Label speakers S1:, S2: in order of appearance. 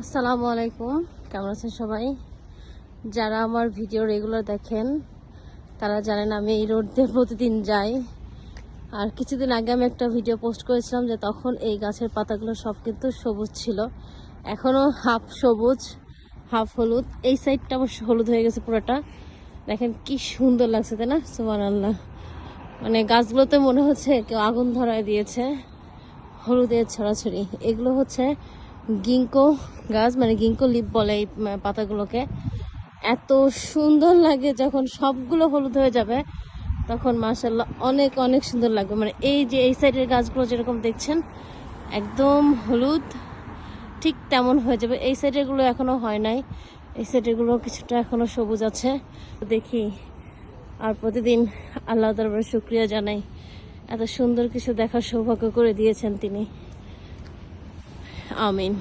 S1: আসসালামু আলাইকুম, কেমন আছেন সবাই? যারা আমার ভিডিও রেগুলার দেখেন তারা জানেন আমি এই রোড দিয়ে প্রতিদিন যাই। আর কিছুদিন আগে আমি একটা ভিডিও পোস্ট করেছিলাম যে তখন এই গাছের পাতাগুলো সব কিন্তু সবুজ ছিল, এখনও হাফ সবুজ হাফ হলুদ। এই সাইডটা অবশ্য হলুদ হয়ে গেছে পুরোটা। দেখেন কি সুন্দর লাগছে, তাই না? সুবহানাল্লাহ। মানে গাছগুলোতে মনে হচ্ছে কেউ আগুন ধরায় দিয়েছে, হলুদের ছড়াছড়ি। এগুলো হচ্ছে গিঙ্কো গাছ, মানে গিঙ্কো লিপ বলে এই পাতাগুলোকে। এত সুন্দর লাগে যখন সবগুলো হলুদ হয়ে যাবে, তখন মাশাআল্লাহ অনেক অনেক সুন্দর লাগবে। মানে এই যে এই সাইডের গাছগুলো যেরকম দেখছেন একদম হলুদ, ঠিক তেমন হয়ে যাবে। এই সাইডের গুলো এখনো হয় নাই, এই সাইডের গুলো কিছুটা এখনো সবুজ আছে। দেখি আর প্রতিদিন আল্লাহ দরবারে শুকরিয়া জানাই, এত সুন্দর কিছু দেখার সৌভাগ্য করে দিয়েছেন তিনি। আমিন।